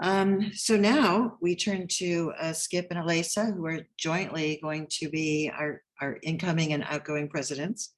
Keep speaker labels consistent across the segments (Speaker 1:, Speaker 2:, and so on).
Speaker 1: So now we turn to Skip and Elisa, who are jointly going to be our incoming and outgoing presidents,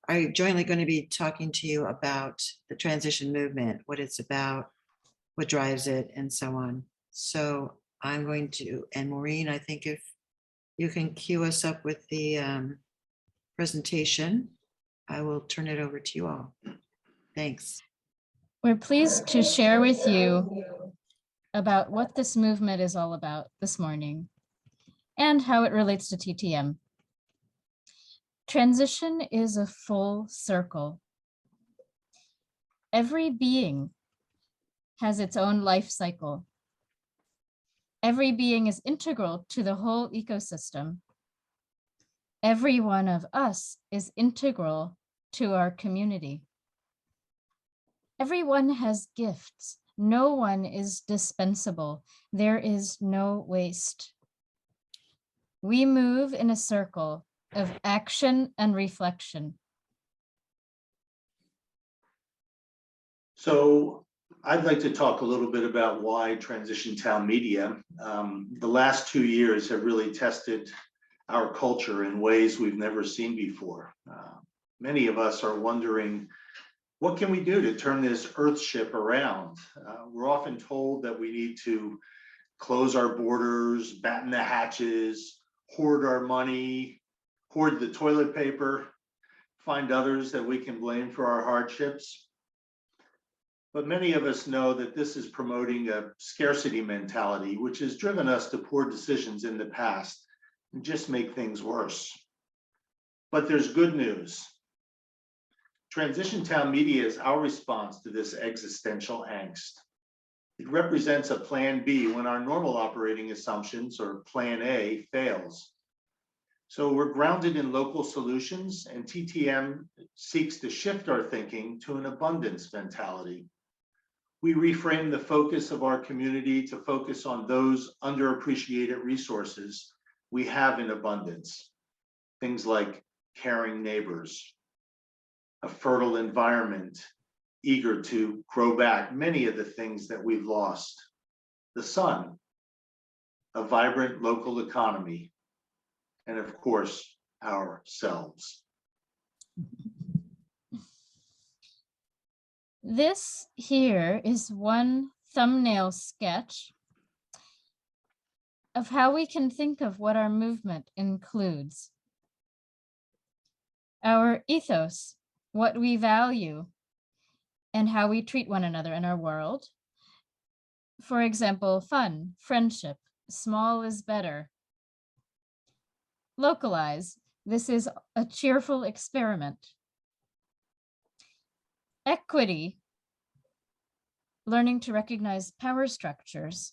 Speaker 1: are jointly going to be talking to you about the transition movement, what it's about, what drives it, and so on. So I'm going to, and Maureen, I think if you can cue us up with the presentation, I will turn it over to you all. Thanks.
Speaker 2: We're pleased to share with you about what this movement is all about this morning and how it relates to TTM. Transition is a full circle. Every being has its own life cycle. Every being is integral to the whole ecosystem. Every one of us is integral to our community. Everyone has gifts. No one is dispensable. There is no waste. We move in a circle of action and reflection.
Speaker 3: So I'd like to talk a little bit about why Transition Town Media. The last 2 years have really tested our culture in ways we've never seen before. Many of us are wondering, what can we do to turn this earth ship around? We're often told that we need to close our borders, batten the hatches, hoard our money, hoard the toilet paper, find others that we can blame for our hardships. But many of us know that this is promoting a scarcity mentality, which has driven us to poor decisions in the past and just make things worse. But there's good news. Transition Town Media is our response to this existential angst. It represents a plan B when our normal operating assumptions, or plan A, fails. So we're grounded in local solutions, and TTM seeks to shift our thinking to an abundance mentality. We reframe the focus of our community to focus on those underappreciated resources we have in abundance. Things like caring neighbors, a fertile environment, eager to grow back many of the things that we've lost. The sun, a vibrant local economy, and of course, ourselves.
Speaker 2: This here is one thumbnail sketch of how we can think of what our movement includes. Our ethos, what we value, and how we treat one another in our world. For example, fun, friendship, small is better. Localize, this is a cheerful experiment. Equity, learning to recognize power structures.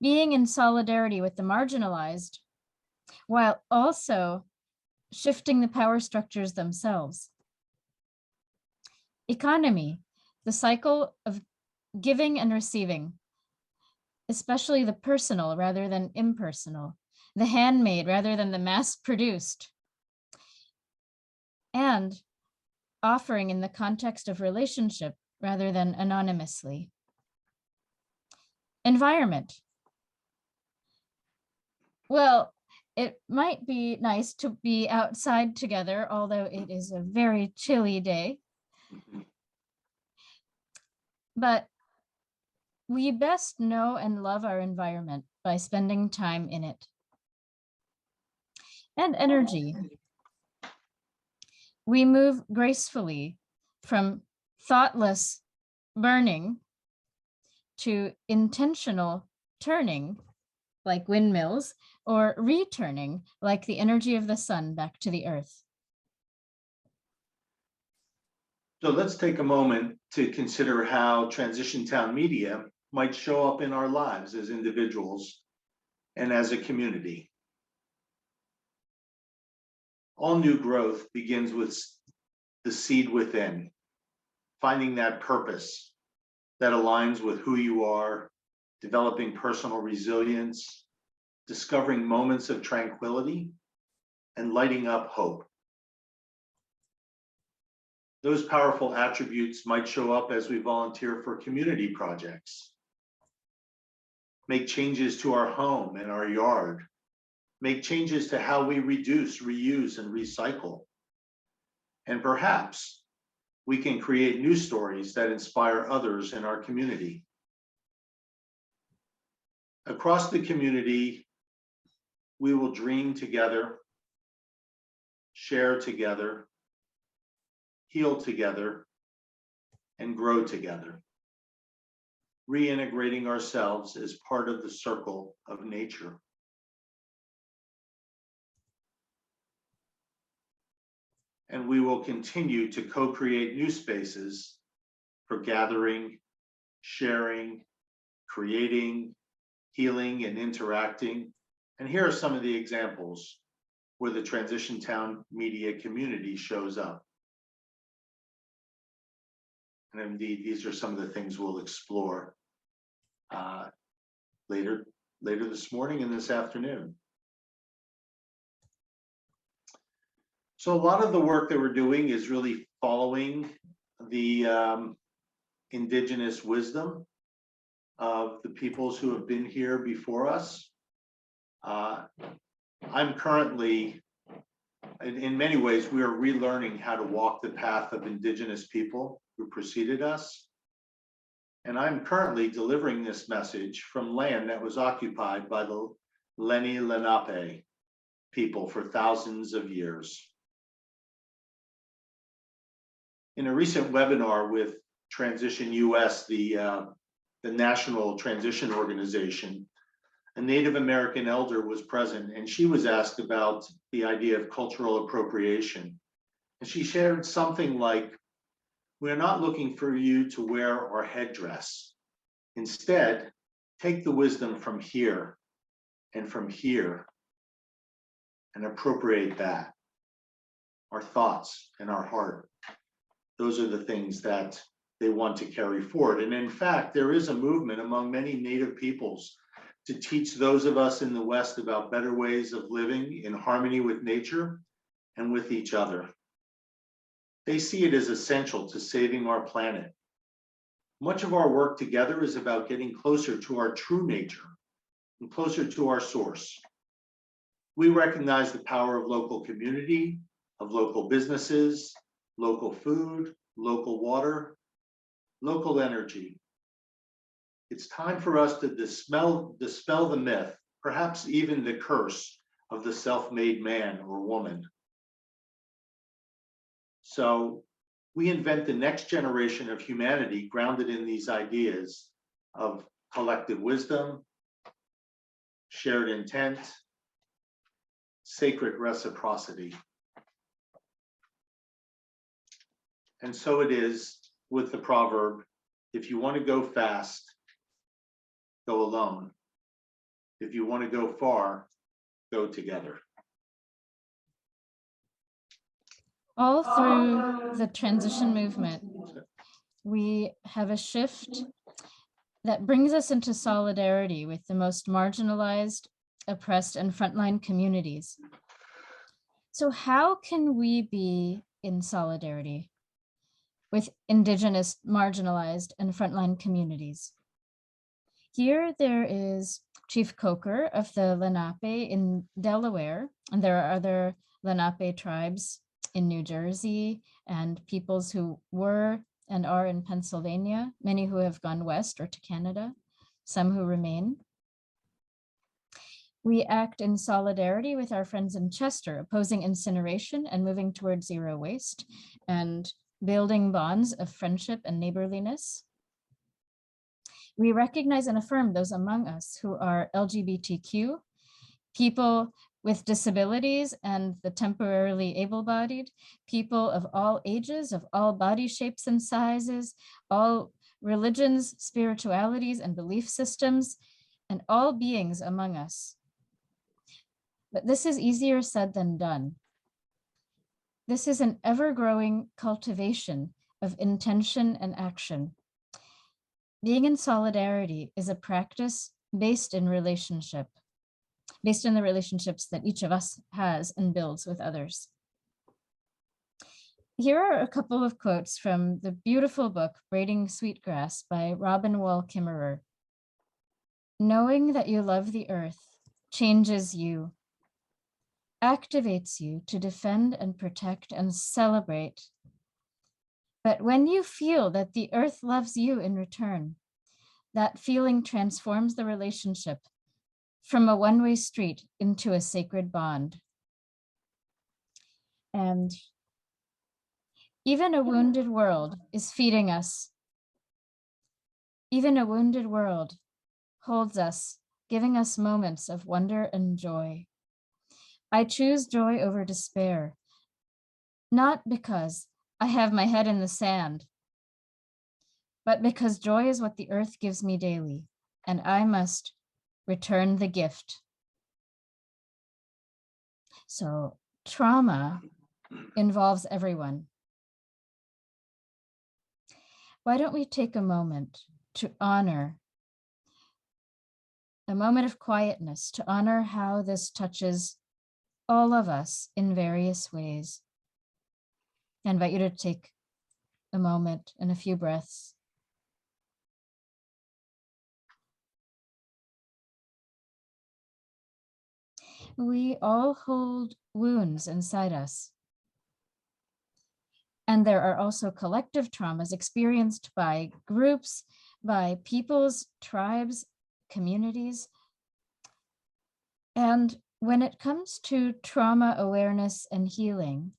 Speaker 2: Being in solidarity with the marginalized, while also shifting the power structures themselves. Economy, the cycle of giving and receiving, especially the personal rather than impersonal, the handmade rather than the mass-produced, and offering in the context of relationship rather than anonymously. Environment. Well, it might be nice to be outside together, although it is a very chilly day. But we best know and love our environment by spending time in it. And energy. We move gracefully from thoughtless burning to intentional turning, like windmills, or returning, like the energy of the sun back to the earth.
Speaker 3: So let's take a moment to consider how Transition Town Media might show up in our lives as individuals and as a community. All new growth begins with the seed within, finding that purpose that aligns with who you are, developing personal resilience, discovering moments of tranquility, and lighting up hope. Those powerful attributes might show up as we volunteer for community projects, make changes to our home and our yard, make changes to how we reduce, reuse, and recycle. And perhaps we can create new stories that inspire others in our community. Across the community, we will dream together, share together, heal together, and grow together, reintegrating ourselves as part of the circle of nature. And we will continue to co-create new spaces for gathering, sharing, creating, healing, and interacting. And here are some of the examples where the Transition Town media community shows up. And indeed, these are some of the things we'll explore later this morning and this afternoon. So a lot of the work that we're doing is really following the indigenous wisdom of the peoples who have been here before us. I'm currently, in many ways, we are relearning how to walk the path of indigenous people who preceded us. And I'm currently delivering this message from land that was occupied by the Lenni Lenape people for thousands of years. In a recent webinar with Transition US, the National Transition Organization, a Native American elder was present, and she was asked about the idea of cultural appropriation. And she shared something like, "We're not looking for you to wear our headdress. Instead, take the wisdom from here and appropriate that, our thoughts and our heart." Those are the things that they want to carry forward. And in fact, there is a movement among many Native peoples to teach those of us in the West about better ways of living in harmony with nature and with each other. They see it as essential to saving our planet. Much of our work together is about getting closer to our true nature and closer to our source. We recognize the power of local community, of local businesses, local food, local water, local energy. It's time for us to dispel the myth, perhaps even the curse of the self-made man or woman. So we invent the next generation of humanity grounded in these ideas of collective wisdom, shared intent, sacred reciprocity. And so it is with the proverb, if you want to go fast, go alone. If you want to go far, go together.
Speaker 2: All through the transition movement, we have a shift that brings us into solidarity with the most marginalized, oppressed, and frontline communities. So how can we be in solidarity with Indigenous, marginalized, and frontline communities? Here there is Chief Coker of the Lenape in Delaware, and there are other Lenape tribes in New Jersey and peoples who were and are in Pennsylvania, many who have gone west or to Canada, some who remain. We act in solidarity with our friends in Chester, opposing incineration and moving towards zero waste and building bonds of friendship and neighborliness. We recognize and affirm those among us who are LGBTQ, people with disabilities and the temporarily able-bodied, people of all ages, of all body shapes and sizes, all religions, spiritualities, and belief systems, and all beings among us. But this is easier said than done. This is an ever-growing cultivation of intention and action. Being in solidarity is a practice based in relationship, based in the relationships that each of us has and builds with others. Here are a couple of quotes from the beautiful book, Braiding Sweetgrass by Robin Wall Kimmerer. Knowing that you love the earth changes you, activates you to defend and protect and celebrate. But when you feel that the earth loves you in return, that feeling transforms the relationship from a one-way street into a sacred bond. And even a wounded world is feeding us. Even a wounded world holds us, giving us moments of wonder and joy. I choose joy over despair, not because I have my head in the sand, but because joy is what the earth gives me daily, and I must return the gift. So trauma involves everyone. Why don't we take a moment to honor, a moment of quietness to honor how this touches all of us in various ways. I invite you to take a moment and a few breaths. We all hold wounds inside us. And there are also collective traumas experienced by groups, by peoples, tribes, communities. And when it comes to trauma awareness and healing,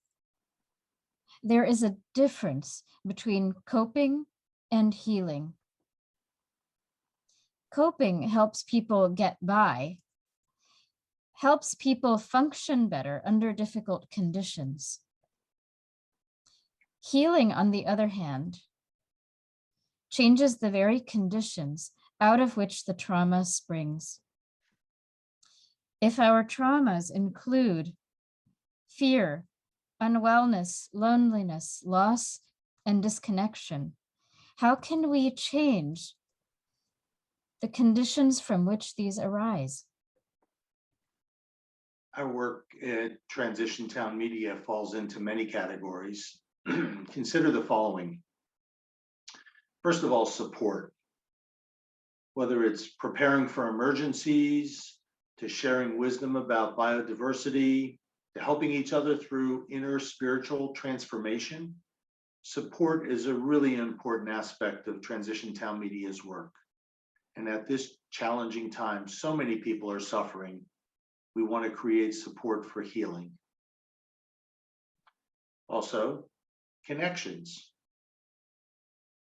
Speaker 2: there is a difference between coping and healing. Coping helps people get by, helps people function better under difficult conditions. Healing, on the other hand, changes the very conditions out of which the trauma springs. If our traumas include fear, unwellness, loneliness, loss, and disconnection, how can we change the conditions from which these arise?
Speaker 3: Our work at Transition Town Media falls into many categories. Consider the following. First of all, support. Whether it's preparing for emergencies, to sharing wisdom about biodiversity, to helping each other through inner spiritual transformation, support is a really important aspect of Transition Town Media's work. And at this challenging time, so many people are suffering. We want to create support for healing. Also, connections.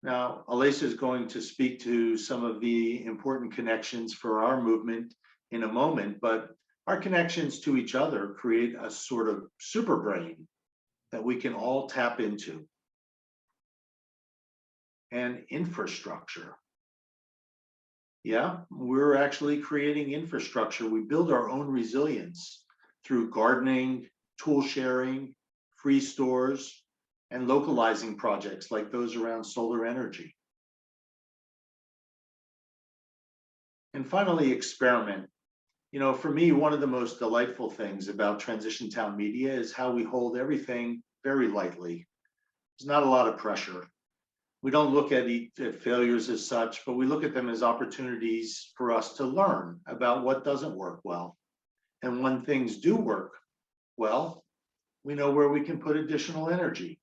Speaker 3: Now, Alisa is going to speak to some of the important connections for our movement in a moment, but our connections to each other create a sort of super brain that we can all tap into. And infrastructure. Yeah, we're actually creating infrastructure. We build our own resilience through gardening, tool sharing, free stores, and localizing projects like those around solar energy. And finally, experiment. You know, for me, one of the most delightful things about Transition Town Media is how we hold everything very lightly. There's not a lot of pressure. We don't look at failures as such, but we look at them as opportunities for us to learn about what doesn't work well. And when things do work well, we know where we can put additional energy.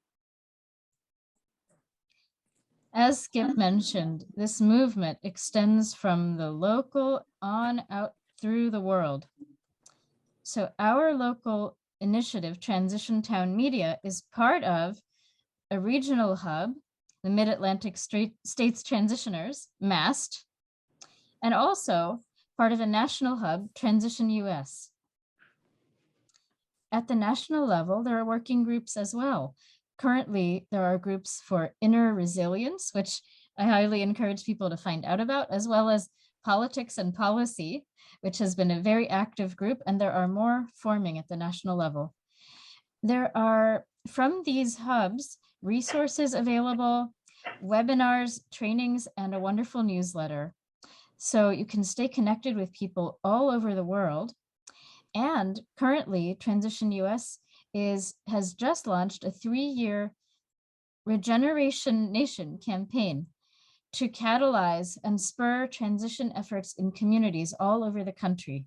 Speaker 2: As Skip mentioned, this movement extends from the local on out through the world. So our local initiative, Transition Town Media, is part of a regional hub, the Mid-Atlantic States Transitioners, MAST, and also part of a national hub, Transition US. At the national level, there are working groups as well. Currently, there are groups for inner resilience, which I highly encourage people to find out about, as well as politics and policy, which has been a very active group, and there are more forming at the national level. There are, from these hubs, resources available, webinars, trainings, and a wonderful newsletter. So you can stay connected with people all over the world. And currently, Transition US has just launched a 3-year Regeneration Nation campaign to catalyze and spur transition efforts in communities all over the country.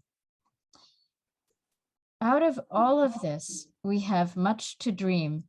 Speaker 2: Out of all of this, we have much to dream